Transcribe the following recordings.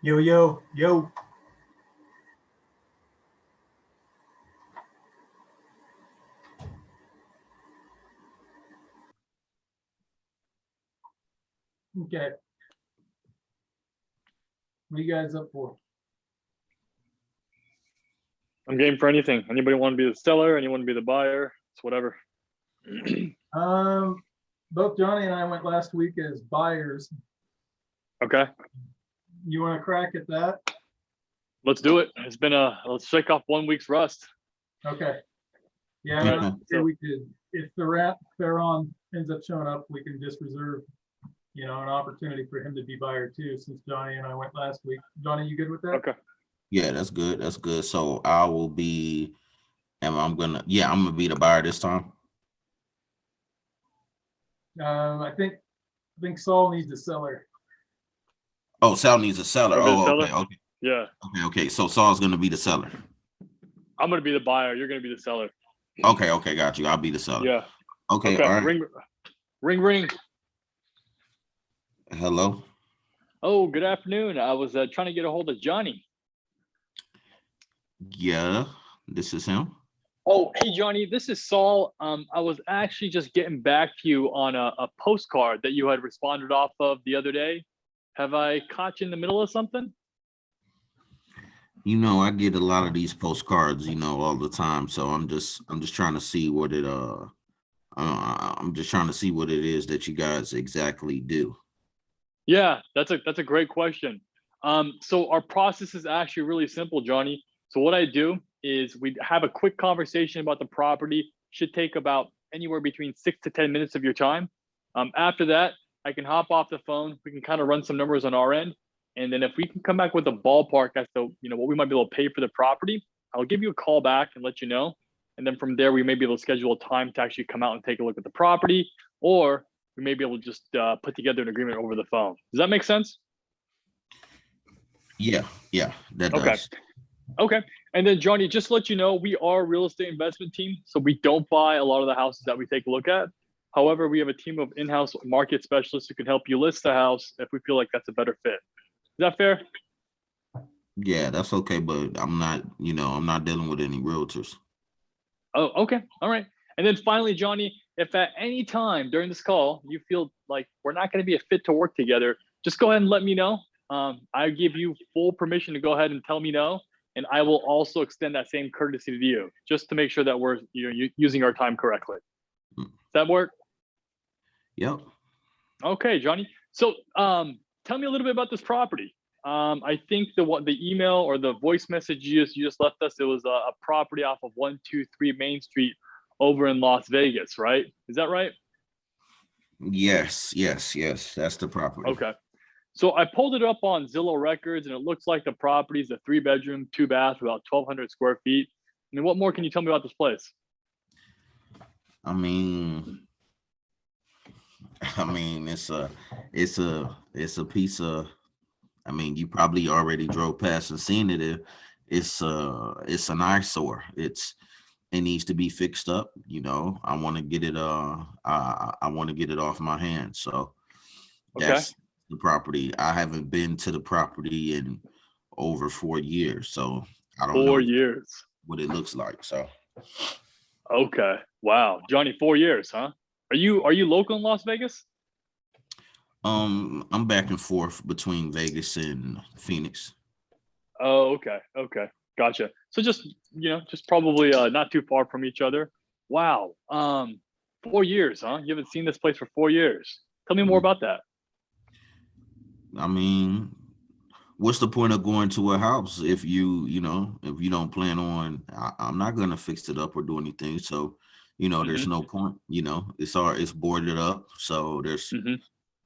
Yo, yo, yo. Okay. What are you guys up for? I'm game for anything. Anybody want to be the seller? Anyone to be the buyer? It's whatever. Both Johnny and I went last week as buyers. Okay, You want to crack at that? let's do it. Let's shake off 1 week's rust. Okay. Yeah, All right, so we could, if the Theron ends up showing up, we can just reserve, an opportunity for him to be buyer too, since Johnny and I went last week. Johnny, you good with that? Okay. Yeah, that's good. That's good. So I will be, I'm gonna be the buyer this time. I think Saul needs a seller. Oh, Sal needs a seller. Wanna be the Oh, seller? okay. Yeah, Okay. So Saul's gonna be the seller. I'm gonna be the buyer. You're gonna be the seller. Okay, got you. I'll be the seller. Yeah. Okay, Okay. all right. Ring. Hello. Oh, good afternoon. I was trying to get a hold of Johnny. Yeah, this is him. Oh, hey Johnny, this is Saul. I was actually just getting back to you on a postcard that you had responded off of the other day. Have I caught you in the middle of something? I get a lot of these postcards, all the time. So I'm just trying to see what it I'm just trying to see what it is that you guys exactly do. Yeah, that's a great question. So our process is actually really simple, Johnny. So what I do is we have a quick conversation about the property. Should take about anywhere between 6 to 10 minutes of your time. After that, I can hop off the phone. We can kind of run some numbers on our end, and then if we can come back with a ballpark as to what we might be able to pay for the property, I'll give you a call back and let you know. And then from there, we may be able to schedule a time to actually come out and take a look at the property, or we may be able to just put together an agreement over the phone. Does that make sense? Yeah, that Okay. does. Okay. And then Johnny, just to let you know, we are a real estate investment team. So we don't buy a lot of the houses that we take a look at. However, we have a team of in-house market specialists who can help you list the house if we feel like that's a better fit. Is that fair? Yeah, that's okay, but I'm not dealing with any realtors. Oh, okay. All right. And then finally, Johnny, if at any time during this call you feel like we're not going to be a fit to work together, just go ahead and let me know. I give you full permission to go ahead and tell me no. And I will also extend that same courtesy to you, just to make sure that we're using our time correctly. Does that work? Yep. Okay, Johnny. So tell me a little bit about this property. I think the email or the voice message you just left us, it was a property off of 123 Main Street over in Las Vegas, right? Is that right? Yes. That's the property. Okay. So I pulled it up on Zillow Records, and it looks like the property is a 3-bedroom, 2-bath, about 1,200 square feet. And what more can you tell me about this place? I mean, it's a piece of. I mean, you probably already drove past and seen it. It's an eyesore. It needs to be fixed up. I want to get it. I want to get it off my hands. So that's the property. I haven't been to the property in over 4 years, so I don't know 4 years. what it looks like. So Okay. Wow. Johnny, 4 years, huh? Are you local in Las Vegas? I'm back and forth between Vegas and Phoenix. Oh, okay. Gotcha. So just probably not too far from each other. Wow. 4 years, huh? You haven't seen this place for 4 years. Tell me more about that. I mean, what's the point of going to a house if you don't plan on? I'm not gonna fix it up or do anything. So, there's no point. It's boarded up. So there's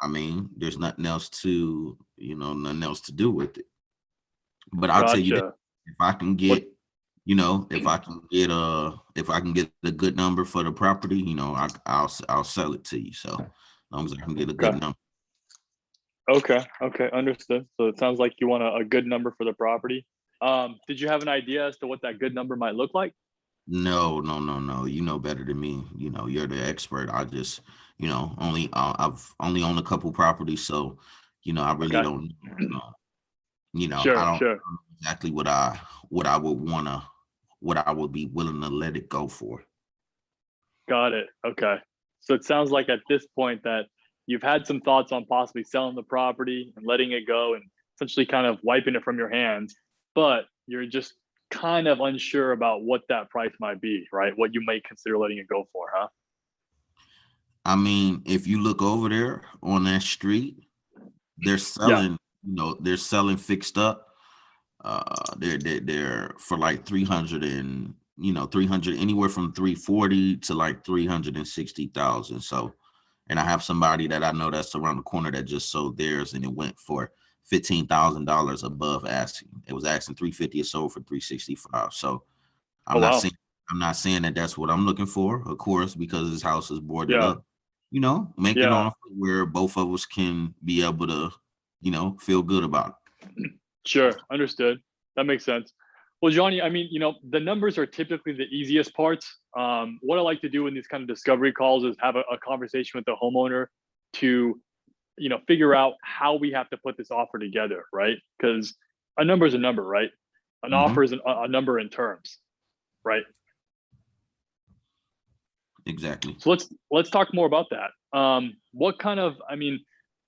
nothing else to do with it. But I'll tell you that if I can get a good number for the property, I'll sell it to you. So as long as I can get a good number. Okay, understood. So it sounds like you want a good number for the property. Did you have an idea as to what that good number might look like? No. You know better than me. You're the expert. I just, I've only owned a couple properties, so I really don't know. You know, I Sure, don't sure. know exactly what I would be willing to let it go for. Got it. Okay. So it sounds like at this point that you've had some thoughts on possibly selling the property and letting it go and essentially kind of wiping it from your hands, but you're just kind of unsure about what that price might be, right? What you may consider letting it go for, huh? I mean, if you look over there on that street, they're Yeah. selling, they're selling fixed up. They're for like 300 and 300, anywhere from 340 to like 360,000. So, and I have somebody that I know that's around the corner that just sold theirs, and it went for $15,000 above asking. It was asking 350, it sold for 365. So Oh, I'm not wow. saying that that's what I'm looking for, of course, because this house is boarded Yeah. up. Make an Yeah. offer where both of us can be able to, feel good about it. Sure. Understood. That makes sense. Well, Johnny, I mean, the numbers are typically the easiest parts. What I like to do in these kind of discovery calls is have a conversation with the homeowner to, figure out how we have to put this offer together, right? Because a number is a number, right? An hmm offer is a number in terms, right? Exactly. So let's talk more about that. What kind of, I mean,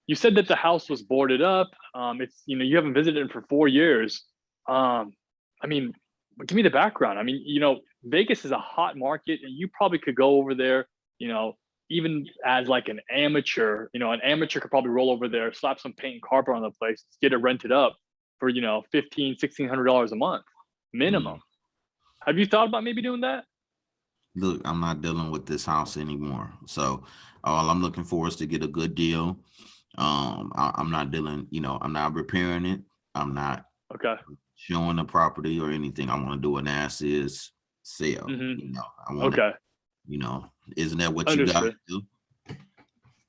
you said that the house was boarded up. It's, you haven't visited it for 4 years. I mean, give me the background. I mean, Vegas is a hot market, and you probably could go over there, you know, even as like an amateur. An amateur could probably roll over there, slap some paint and carpet on the place, get it rented up for, $1,500-$1,600 a month Mm. minimum. Have you thought about maybe doing that? Look, I'm not dealing with this house anymore. So all I'm looking for is to get a good deal. I'm not dealing, I'm not repairing it. I'm not Okay. showing the property or anything. I want to do an as is sale. Hmm. I want it, Okay. isn't that what you guys Understood. do?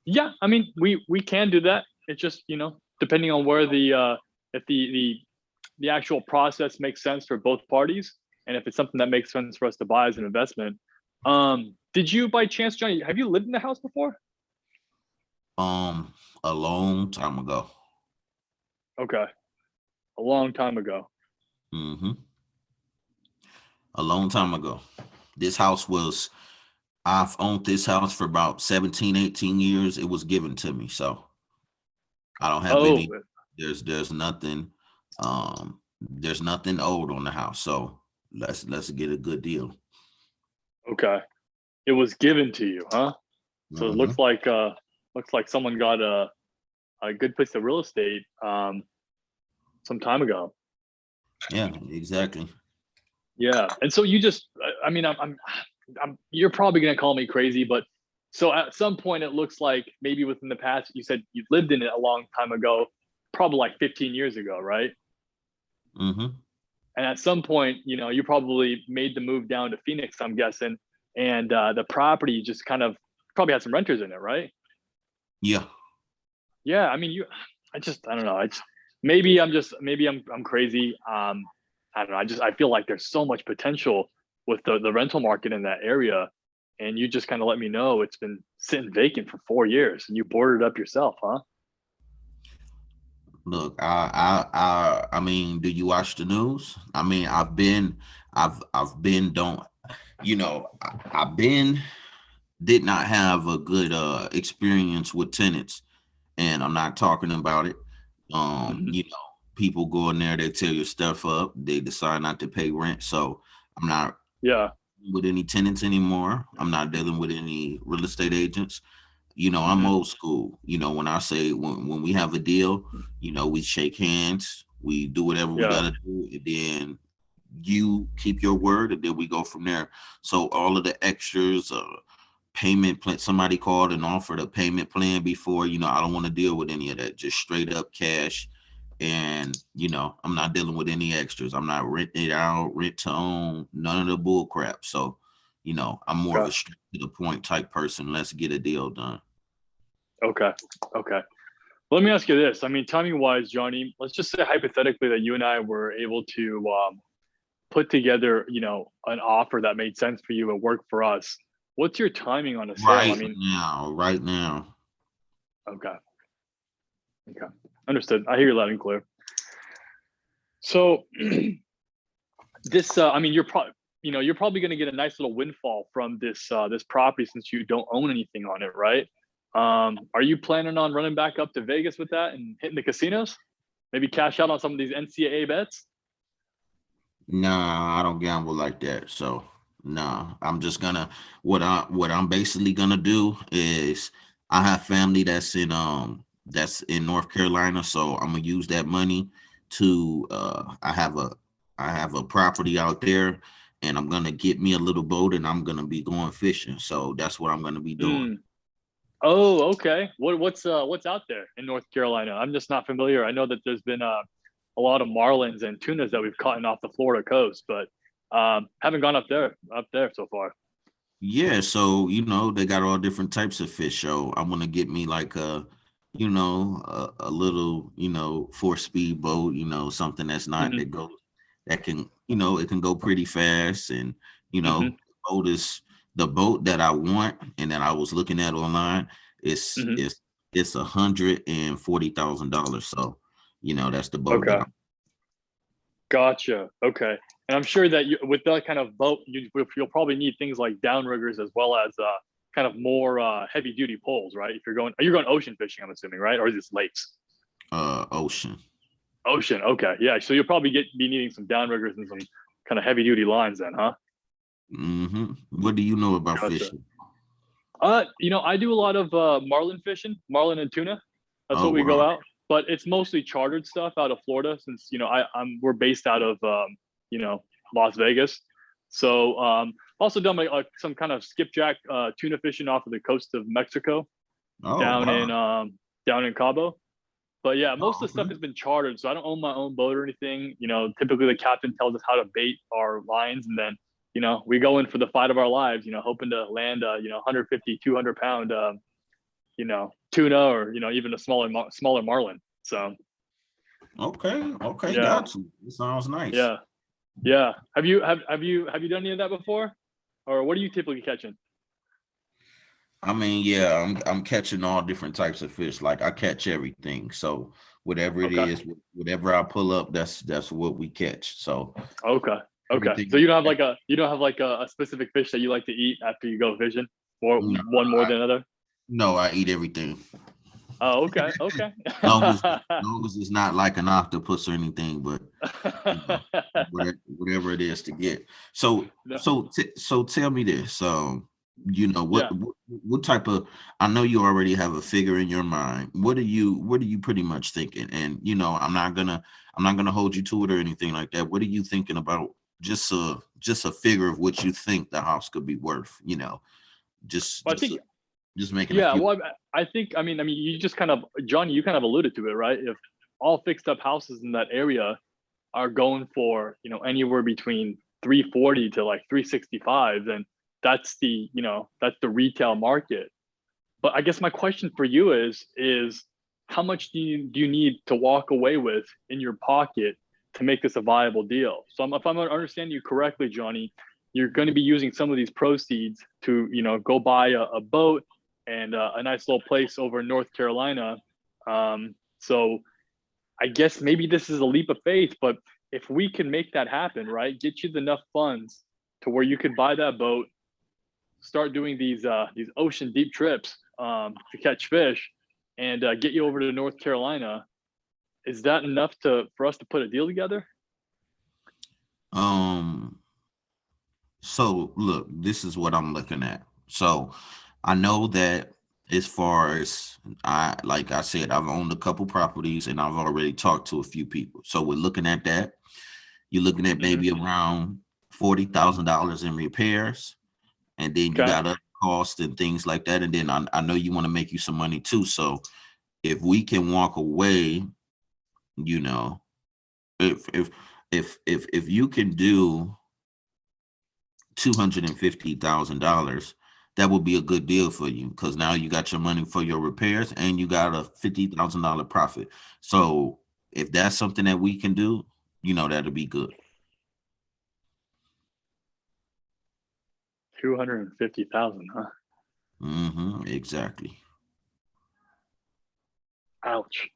Yeah, I mean, we can do that. It's just, depending on where if the actual process makes sense for both parties, and if it's something that makes sense for us to buy as an investment. Did you by chance, Johnny, have you lived in the house before? Um, a long time ago. Okay. A long time ago. hmm A long time ago. This house was, I've owned this house for about 17, 18 years. It was given to me. So I don't have Oh, any, there's nothing old on the house. So let's get a good deal. okay. It was given to you, huh? So it hmm looks like someone got a good piece of real estate some time ago. Yeah, exactly. Yeah, and so you just, I mean, you're probably gonna call me crazy, but so at some point it looks like maybe within the past, you said you lived in it a long time ago, probably like 15 years ago, right? hmm And at some point, you probably made the move down to Phoenix, I'm guessing, and the property just kind of probably had some renters in it, right? Yeah. Yeah, I mean, I don't know. Maybe I'm crazy. I don't know. I feel like there's so much potential with the rental market in that area, and you just kind of let me know it's been sitting vacant for 4 years, and you boarded it up yourself, huh? Look, I mean, do you watch the news? I mean, I've been, don't, I've been, did not have a good experience with tenants, and I'm not talking about it. Hmm. People go in there, they tear your stuff up, they decide not to pay rent. So I'm not Yeah. with any tenants anymore. I'm not dealing with any real estate agents. I'm Hmm. old school. When I say when we have a deal, we shake hands, we do whatever we Yeah. gotta do, and then you keep your word, and then we go from there. So all of the extras, payment plan, somebody called and offered a payment plan before, I don't want to deal with any of that. Just straight up cash. And I'm not dealing with any extras. I'm not renting it out, rent to own, none of the bull crap. So, I'm more of Okay. a straight to the point type person. Let's get a deal done. Okay. Okay. Let me ask you this. I mean, timing wise, Johnny, let's just say hypothetically that you and I were able to put together, an offer that made sense for you and worked for us. What's your timing on a sale? I Right mean, now, right now. okay. Okay. Understood. I hear you loud and clear. So this, I mean, you're probably going to get a nice little windfall from this this property since you don't own anything on it, right? Are you planning on running back up to Vegas with that and hitting the casinos? Maybe cash out on some of these NCAA bets? Nah, I don't gamble like that. So nah, I'm just gonna what I'm basically gonna do is I have family that's in North Carolina, so I'm gonna use that money to I have a property out there, and I'm gonna get me a little boat, and I'm gonna be going fishing. So that's what I'm gonna be doing. Mm. Oh, okay. What's out there in North Carolina? I'm just not familiar. I know that there's been a lot of marlins and tunas that we've caught off the Florida coast, but haven't gone up there so far. Yeah, so they got all different types of fish. So I'm gonna get me like a little 4-speed boat, something that's not Hmm. that goes that can it can go pretty fast, and Hmm. boat is the boat that I want and that I was looking at online is Hmm. is it's $140,000. So that's the boat that Okay. I'm. Gotcha. Okay. And I'm sure that with that kind of boat, you'll probably need things like downriggers as well as kind of more heavy duty poles, right? If you're going ocean fishing, I'm assuming, right? Or is this lakes? Ocean. Ocean. Okay. Yeah. So you'll probably be needing some downriggers and some kind of heavy duty lines then, huh? What do you know about Gotcha. fishing? I do a lot of marlin fishing, marlin and tuna. That's Oh what we go wow. out, but it's mostly chartered stuff out of Florida since we're based out of Las Vegas. So also done some kind of skipjack tuna fishing off of the coast of Mexico Oh down wow. in Cabo. But yeah, most Oh, of the stuff okay. has been chartered, so I don't own my own boat or anything. Typically the captain tells us how to bait our lines, and then we go in for the fight of our lives. Hoping to land 150, 200 pound tuna, or even a smaller marlin. So Okay, yeah, got you. It sounds nice. yeah, yeah. Have you done any of that before, or what are you typically catching? I mean, yeah, I'm catching all different types of fish. Like I catch everything. So whatever it Okay, is, whatever I pull up, that's what we catch. So okay, okay. So everything. you don't have like a specific fish that you like to eat after you go fishing, or No, one more I than another? no, I eat everything. Oh, okay, okay. Long as it's not like an octopus or anything, but you know, whatever it is to get. So No, so tell me this. yeah. What type of, I know you already have a figure in your mind. What are you pretty much thinking? And I'm not gonna hold you to it or anything like that. What are you thinking about? Just a figure of what you think the house could be worth, just Well, I just think, just making a yeah. few. Well, I think, I mean, you just kind of, Johnny, you kind of alluded to it, right? If all fixed up houses in that area are going for, anywhere between 340 to like 365, then that's the retail market. But I guess my question for you is how much do you need to walk away with in your pocket to make this a viable deal? So if I'm understanding you correctly, Johnny, you're going to be using some of these proceeds to go buy a boat and a nice little place over in North Carolina. So I guess maybe this is a leap of faith, but if we can make that happen, right, get you enough funds to where you could buy that boat, start doing these ocean deep trips to catch fish, and get you over to North Carolina. Is that enough for us to put a deal together? Um, so look, this is what I'm looking at. So I know that as far as like I said, I've owned a couple properties and I've already talked to a few people. So we're looking at that. You're looking at Hmm. maybe around $40,000 in repairs, and then you Okay. got other costs and things like that. And then I know you want to make you some money too. So if we can walk away, you know, if you can do $250,000, that would be a good deal for you because now you got your money for your repairs and you got a $50,000 profit. So if that's something that we can do, that'll be good. 250,000, huh? Exactly. Ouch.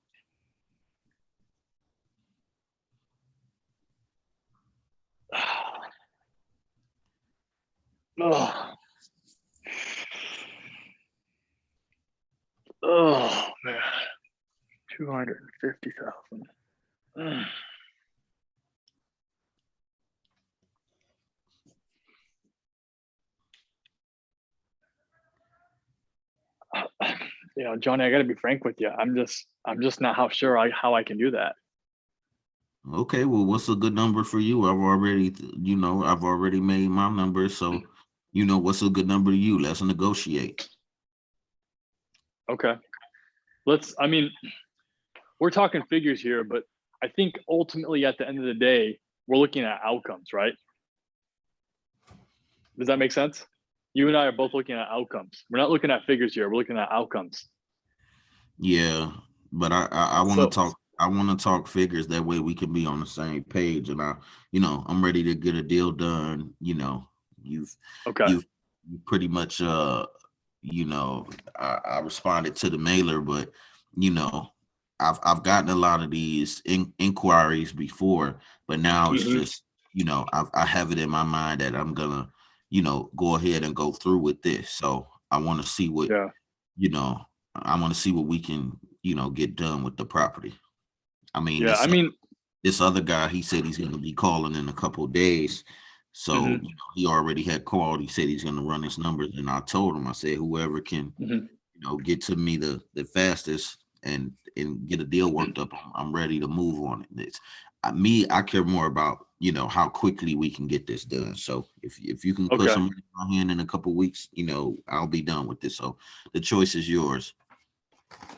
Oh, oh man, 250,000. You know, Johnny, I got to be frank with you. I'm just not how I can do that. Okay, well, what's a good number for you? I've already, I've already made my number, so what's a good number to you? Let's negotiate. Okay, I mean, we're talking figures here, but I think ultimately at the end of the day, we're looking at outcomes, right? Does that make sense? You and I are both looking at outcomes. We're not looking at figures here. We're looking at outcomes. Yeah, but I want to So, talk. I want to talk figures. That way we can be on the same page. And I'm ready to get a deal done. You've okay. you've pretty much I responded to the mailer, but I've gotten a lot of these inquiries before, but now it's Mhm. just I have it in my mind that I'm gonna go ahead and go through with this. So I want to see what Yeah. you know I want to see what we can get done with the property. I mean, Yeah. I mean, this other guy, he said he's going to be calling in a couple of days. So mhm, he already had called. He said he's going to run his numbers, and I told him, I said, whoever can mhm. get to me the fastest and get a deal worked up, I'm ready to move on it. I care more about how quickly we can get this done. So if you can put Okay. some money in my hand in a couple of weeks, I'll be done with this. So the choice is yours.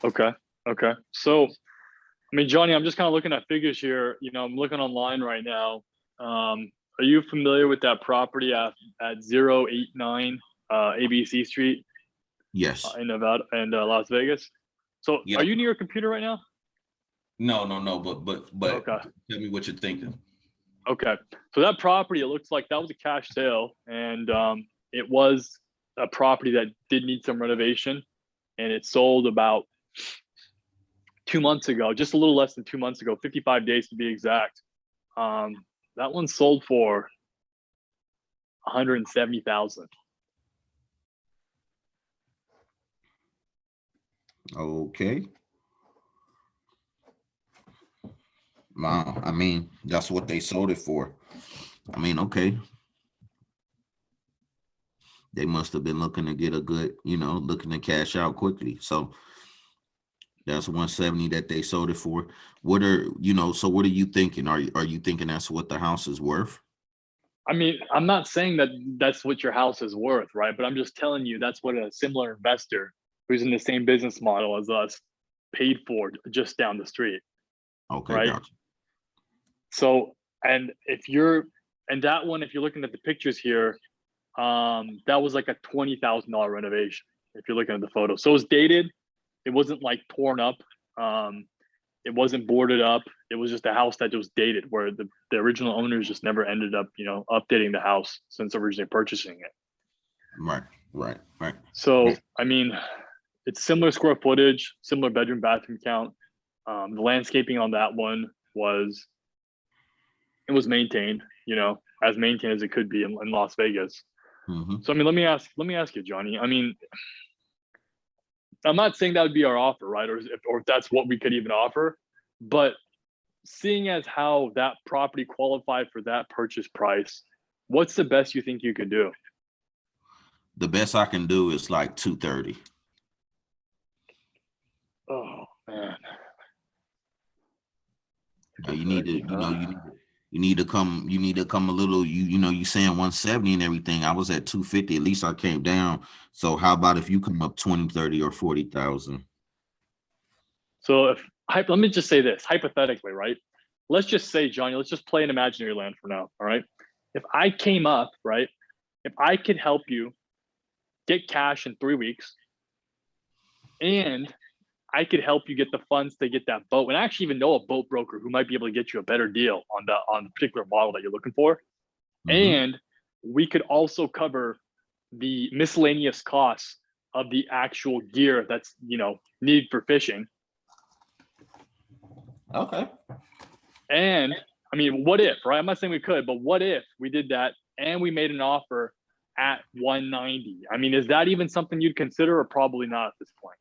Okay. Okay. So, I mean, Johnny, I'm just kind of looking at figures here. You know, I'm looking online right now. Are you familiar with that property at 089 ABC Street Yes. in Nevada and Las Vegas? So, are Yep. you near your computer right now? No, but Okay. tell me what you're thinking. Okay. So that property, it looks like that was a cash sale, and it was a property that did need some renovation, and it sold about 2 months ago, just a little less than 2 months ago, 55 days to be exact. That one sold for 170,000. Okay. Wow. I mean, that's what they sold it for. I mean, okay. They must have been looking to get a good, looking to cash out quickly. So that's 170 that they sold it for. So what are you thinking? Are you thinking that's what the house is worth? I mean, I'm not saying that that's what your house is worth, right? But I'm just telling you that's what a similar investor who's in the same business model as us paid for just down the street, Okay, right? gotcha. So, and that one, if you're looking at the pictures here, that was like a $20,000 renovation. If you're looking at the photo, so it was dated. It wasn't like torn up. Um, it wasn't boarded up. It was just a house that was dated, where the original owners just never ended up, updating the house since originally purchasing it. Right. So, I mean, it's similar square footage, similar bedroom, bathroom count. The landscaping on that one was maintained, as maintained as it could be in Las Vegas. Mm-hmm. So, I mean, let me ask you, Johnny. I mean, I'm not saying that would be our offer, right? Or if that's what we could even offer, but seeing as how that property qualified for that purchase price, what's the best you think you could do? The best I can do is like 230. Oh man, You need to, you need to come a little, you saying 170 and everything. I was at 250. At least I came down. So how about if you come up 20, 30, or 40,000? So let me just say this hypothetically, right? Let's just say, Johnny, let's just play an imaginary land for now. All right. If I came up, right, if I could help you get cash in 3 weeks and I could help you get the funds to get that boat, and I actually even know a boat broker who might be able to get you a better deal on the particular model that you're looking for. Mm-hmm. And we could also cover the miscellaneous costs of the actual gear that's needed for fishing. Okay. And I mean, what if, right? I'm not saying we could, but what if we did that and we made an offer at 190. I mean, is that even something you'd consider, or probably not at this point?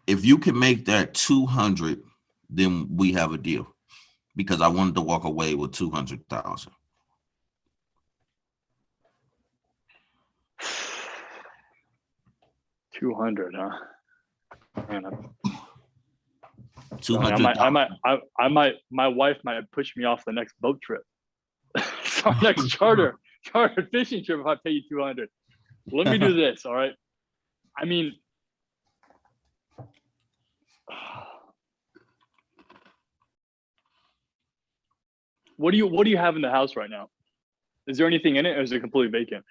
If you can make that 200, then we have a deal, because I wanted to walk away with 200,000. $200, huh? Man, 200. my wife might push me off the next boat trip. So our next charter fishing trip if I pay you 200. Let me do this, all right? I mean, what do you have in the house right now? Is there anything in it, or is it completely vacant?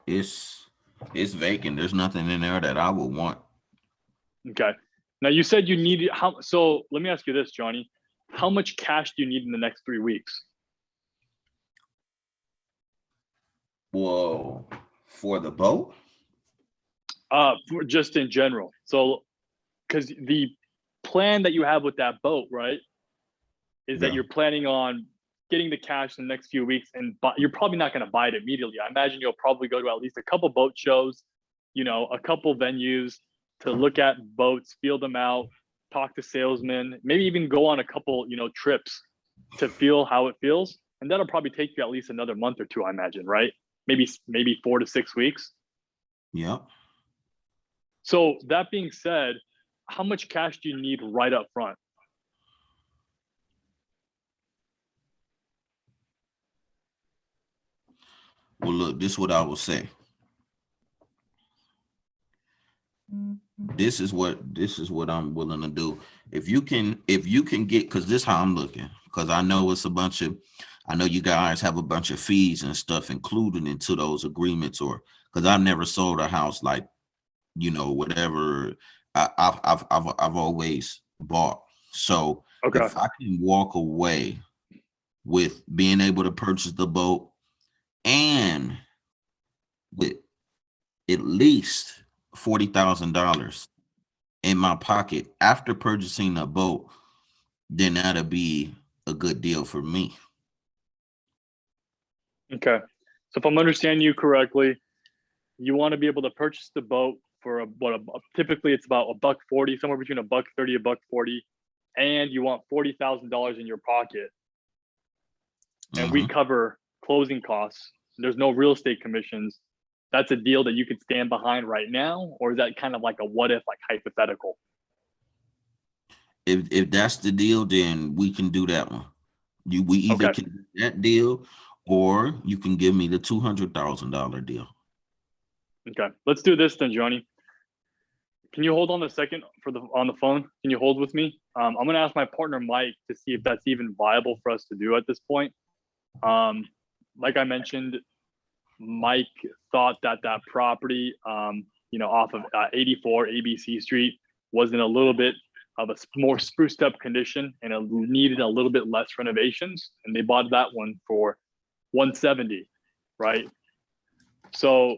It's vacant. There's nothing in there that I would want. Okay. Now you said you needed so let me ask you this, Johnny. How much cash do you need in the next 3 weeks? Whoa, for the boat? For just in general. So, because the plan that you have with that boat, right, is that Yeah. you're planning on getting the cash in the next few weeks, and you're probably not going to buy it immediately. I imagine you'll probably go to at least a couple boat shows, a couple venues to look at boats, feel them out, talk to salesmen, maybe even go on a couple, trips to feel how it feels. And that'll probably take you at least another month or two, I imagine, right? Maybe 4 to 6 weeks. Yep. So that being said, how much cash do you need right up front? Well, look, this is what I will say. This is what I'm willing to do. If you can get, because this is how I'm looking, because I know I know you guys have a bunch of fees and stuff included into those agreements, or because I've never sold a house like, whatever. I've always bought. So Okay. if I can walk away with being able to purchase the boat and with at least $40,000 in my pocket after purchasing a boat, then that'll be a good deal for me. Okay. So if I'm understanding you correctly, you want to be able to purchase the boat for typically it's about $140, somewhere between $130, $140, and you want $40,000 in your pocket. And we cover closing costs. There's no real estate commissions. That's a deal that you could stand behind right now, or is that kind of like a what if, like hypothetical? If that's the deal, then we can do that one. We either can do that deal, or you can give me the $200,000 deal. Okay, let's do this then, Johnny. Can you hold on a second on the phone? Can you hold with me? I'm gonna ask my partner Mike to see if that's even viable for us to do at this point. Like I mentioned, Mike thought that property, off of 84 ABC Street was in a little bit of a more spruced up condition and it needed a little bit less renovations. And they bought that one for 170, right? So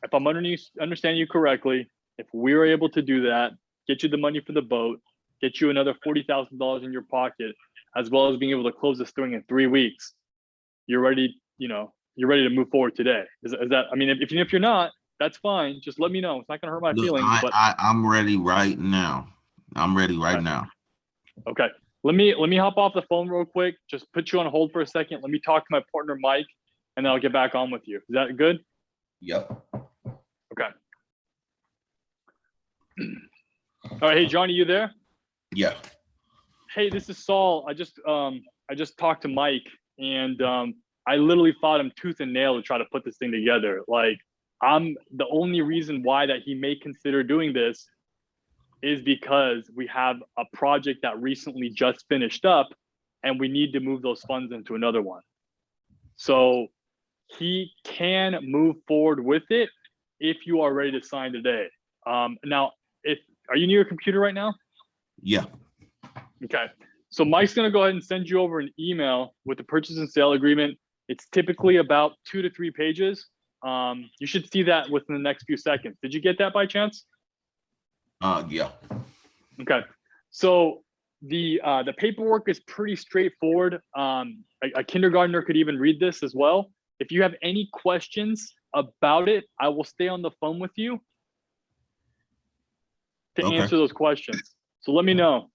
if I'm understanding you correctly, if we were able to do that, get you the money for the boat, get you another $40,000 in your pocket, as well as being able to close this thing in 3 weeks, you're ready to move forward today. Is that, I mean, if you're not, that's fine. Just let me know. It's not gonna hurt my feelings. But I'm ready right now. I'm ready right now. Okay. Let me hop off the phone real quick. Just put you on hold for a second. Let me talk to my partner, Mike, and then I'll get back on with you. Is that good? Yep. Okay. All right. Hey, Johnny, you there? Yeah. Hey, this is Saul. I just talked to Mike, and I literally fought him tooth and nail to try to put this thing together. Like, I'm the only reason why that he may consider doing this is because we have a project that recently just finished up and we need to move those funds into another one. So he can move forward with it if you are ready to sign today. Now, are you near your computer right now? Yeah. Okay. So Mike's going to go ahead and send you over an email with the purchase and sale agreement. It's typically about 2 to 3 pages. You should see that within the next few seconds. Did you get that by chance? Yeah. Okay. So The paperwork is pretty straightforward. A kindergartner could even read this as well. If you have any questions about it, I will stay on the phone with you to Okay. answer those questions. So let me know.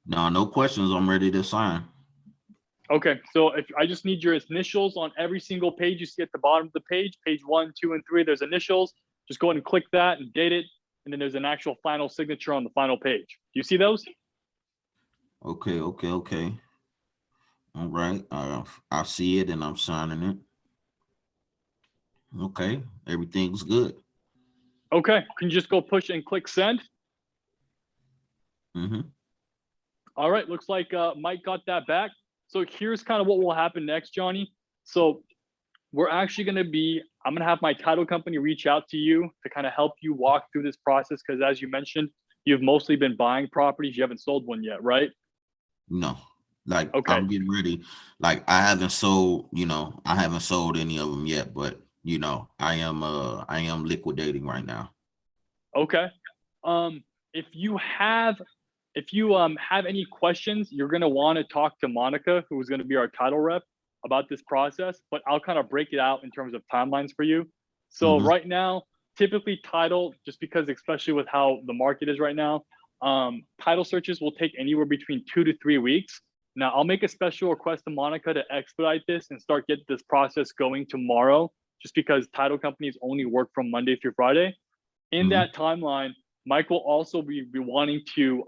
No questions. I'm ready to sign. Okay, so if I just need your initials on every single page you see at the bottom of the page 1, 2, and 3, there's initials. Just go ahead and click that and date it. And then there's an actual final signature on the final page. Do you see those? Okay. All right. I see it and I'm signing it. Okay. Everything's good. Okay, can you just go push and click send? Mm-hmm. All right, looks like Mike got that back. So here's kind of what will happen next, Johnny. So we're actually I'm gonna have my title company reach out to you to kind of help you walk through this process, because as you mentioned, you've mostly been buying properties. You haven't sold one yet, right? No, like Okay. I'm getting ready. Like I haven't sold any of them yet, but I am liquidating right now. Okay. If you have any questions, you're gonna want to talk to Monica, who's gonna be our title rep, about this process, but I'll kind of break it out in terms of timelines for you. So right now, typically title, just because especially with how the market is right now, title searches will take anywhere between 2 to 3 weeks. Now I'll make a special request to Monica to expedite this and start get this process going tomorrow, just because title companies only work from Monday through Friday. In that timeline, Mike will also be wanting to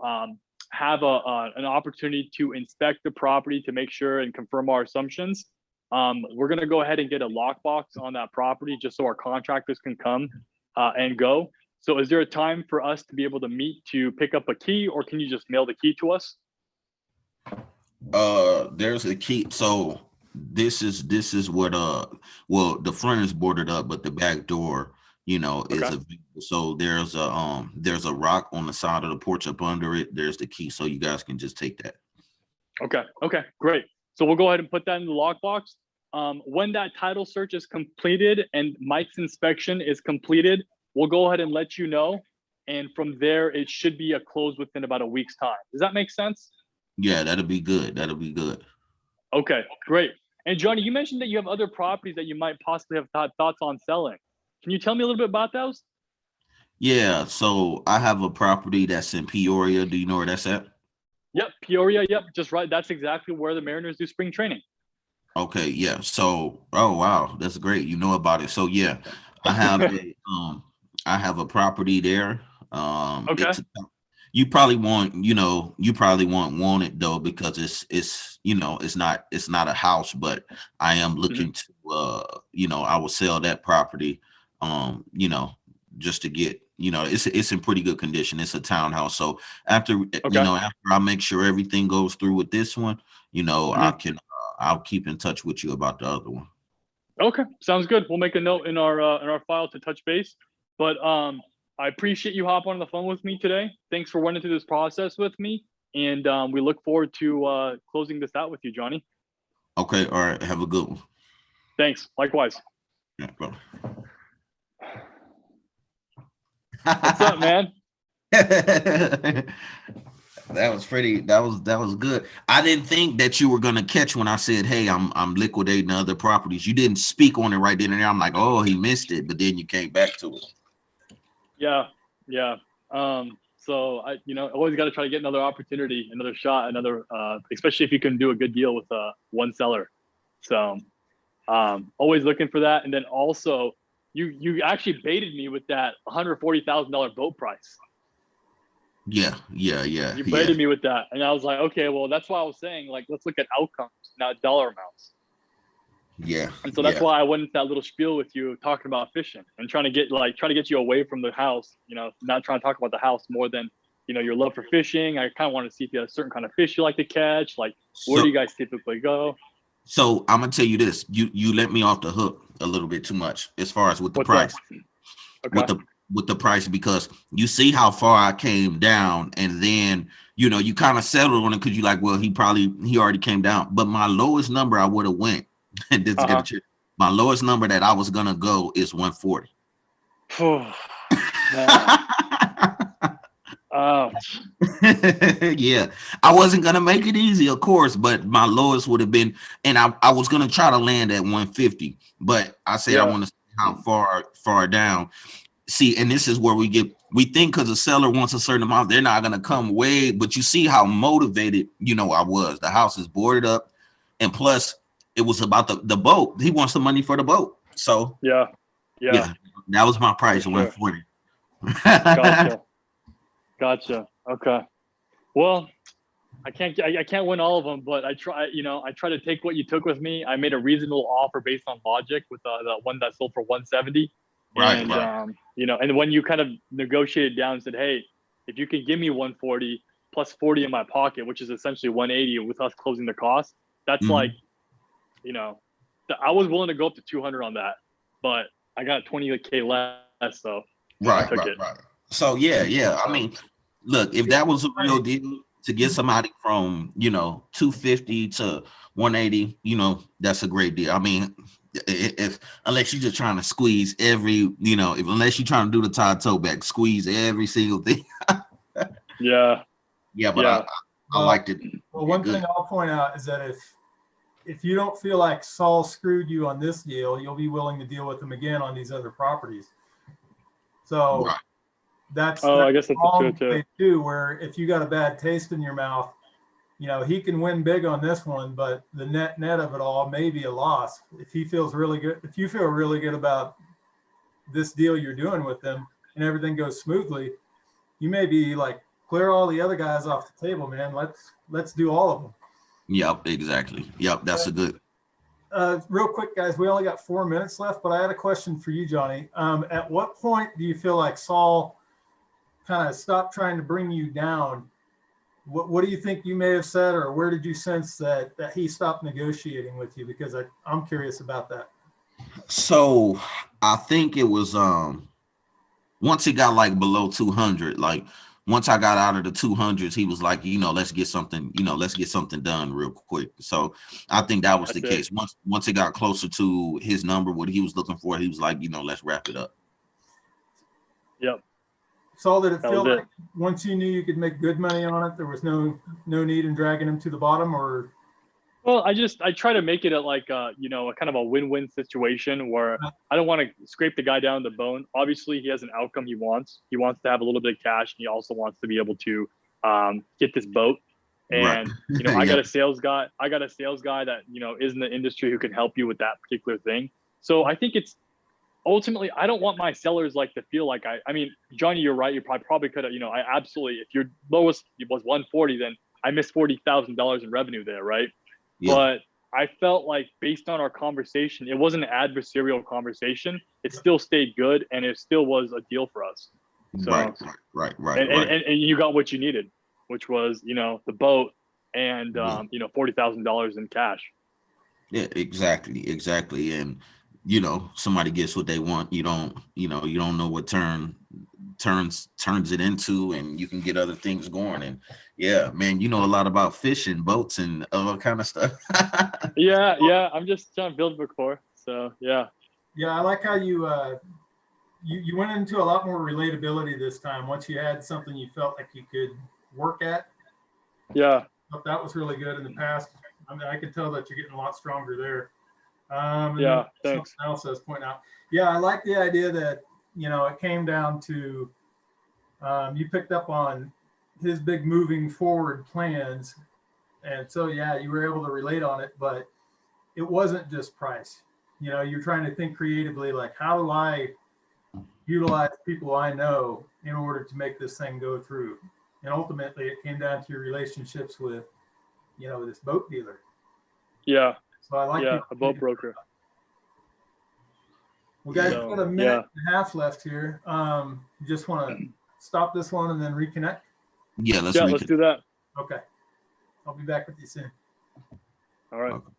have an opportunity to inspect the property to make sure and confirm our assumptions. We're going to go ahead and get a lockbox on that property just so our contractors can come and go. So is there a time for us to be able to meet to pick up a key, or can you just mail the key to us? There's a key. So this is what well, the front is boarded up, but the back door, is so there's a rock on the side of the porch up under it. There's the key, so you guys can just take that. Okay, great. So we'll go ahead and put that in the lockbox. When that title search is completed and Mike's inspection is completed, we'll go ahead and let you know. And from there, it should be a close within about a week's time. Does that make sense? Yeah, that'll be good. Okay, great. And Johnny, you mentioned that you have other properties that you might possibly have thoughts on selling. Can you tell me a little bit about those? Yeah, so I have a property that's in Peoria. Do you know where that's at? Yep, Peoria. Yep, just right. That's exactly where the Mariners do spring training. Okay, yeah. So, oh wow, that's great. You know about it. So yeah, I have a property there. Okay. You probably won't want it though, because it's not a house, but I am looking to I will sell that property just to get, it's in pretty good condition. It's a townhouse. So after I make sure everything goes through with this one, I'll keep in touch with you about the other one. Okay, sounds good. We'll make a note in our file to touch base. But I appreciate you hopping on the phone with me today. Thanks for running through this process with me, and we look forward to closing this out with you, Johnny. Okay, all right. Have a good one. Thanks. Likewise. Yeah, bro. What's up, man? That was good. I didn't think that you were gonna catch when I said, "Hey, I'm liquidating other properties." You didn't speak on it right then and there. I'm like, "Oh, he missed it," but then you came back to it. Yeah. So I always got to try to get another opportunity, another shot, especially if you can do a good deal with one seller. So always looking for that. And then also, you actually baited me with that $140,000 boat price. Yeah. You baited me with that, and I was like, okay, well, that's why I was saying, like, let's look at outcomes, not dollar amounts. Yeah. And so that's why I went into that little spiel with you, talking about fishing and trying to get you away from the house. Not trying to talk about the house more than your love for fishing. I kind of wanted to see if you had a certain kind of fish you like to catch. Like, where do you guys typically go? So I'm gonna tell you this: you let me off the hook a little bit too much as far as with the price. Okay. With the price, because you see how far I came down, and then you kind of settled on it because you like, well, he already came down. But my lowest number I would have went. My lowest number that I was gonna go is 140. Oh, Yeah, I wasn't gonna make it easy, of course, but my lowest would have been, and I was gonna try to land at 150, but I said I yeah, want to see how far down. See, and this is where we think because the seller wants a certain amount, they're not gonna come way, but you see how motivated, I was. The house is boarded up, and plus it was about the boat. He wants the money for the boat. So yeah, yeah, yeah, that was my for price, sure. 140. Gotcha. Okay. Well, I can't win all of them, but I try to take what you took with me. I made a reasonable offer based on logic with the one that sold for 170. Right, And, right. and when you kind of negotiated down and said, hey, if you can give me 140 plus 40 in my pocket, which is essentially 180 with us closing the cost, that's like, Mhm. I was willing to go up to 200 on that, but I got 20K less. So I Right, took right, it. right. So yeah. I mean, look, if that was a real deal to get somebody from 250 to 180, that's a great deal. I mean, if unless you're just trying to squeeze every, unless you're trying to do the Todd Toback, squeeze every single thing. Yeah. Yeah, but Yeah. I liked it. Well, one thing I'll point out is that if you don't feel like Saul screwed you on this deal, you'll be willing to deal with him again on these other properties. So Right. that's I guess that's all true too. too, where if you got a bad taste in your mouth, he can win big on this one, but the net of it all may be a loss. If he feels really good, if you feel really good about this deal you're doing with them and everything goes smoothly, you may be like, clear all the other guys off the table, man. Let's do all of them. Yep, exactly. Yep, that's a good. Real quick, guys, we only got 4 minutes left, but I had a question for you, Johnny. At what point do you feel like Saul kind of stopped trying to bring you down? What do you think you may have said, or where did you sense that he stopped negotiating with you? Because I'm curious about that. So I think it was once it got like below 200, like once I got out of the 200s, he was like, let's get something done real quick. So I think that was the case. Once it got closer to his number, what he was looking for, he was like, let's wrap it up. Yep. Saul, did it feel like once you knew you could make good money on it, there was no need in dragging him to the bottom? Or Well, I try to make it a kind of a win-win situation where I don't want to scrape the guy down to the bone. Obviously, he has an outcome he wants. He wants to have a little bit of cash, and he also wants to be able to get this boat. And Right. I got a sales guy. I got a sales guy that is in the industry who can help you with that particular thing. So I think it's ultimately, I don't want my sellers to feel like I mean, Johnny, you're right. You probably could have. I absolutely. If your lowest was 140, then I missed $40,000 in revenue there, right? Yeah. But I felt like based on our conversation, it wasn't an adversarial conversation. It still stayed good, and it still was a deal for us. So, right. And you got what you needed, which was the boat and $40,000 in cash. Yeah, exactly. And somebody gets what they want. You don't know what turns it into, and you can get other things going. And yeah, man, you know a lot about fishing, boats, and all kind of stuff. Yeah. I'm just trying to build rapport. So yeah. I like how you you went into a lot more relatability this time. Once you had something you felt like you could work at. Yeah. That was really good in the past. I mean, I can tell that you're getting a lot stronger there. Yeah, thanks. Something else I was pointing out. Yeah, I like the idea that, it came down to you picked up on his big moving forward plans. And so, yeah, you were able to relate on it, but it wasn't just price. You're trying to think creatively, like, how do I utilize people I know in order to make this thing go through? And ultimately, it came down to your relationships with, this boat dealer. Yeah. So I like a boat broker. Well, guys, we've got a minute and a half left here. You just want to stop this one and then reconnect? Yeah, let's do that. Okay. I'll be back with you soon. All right. Okay.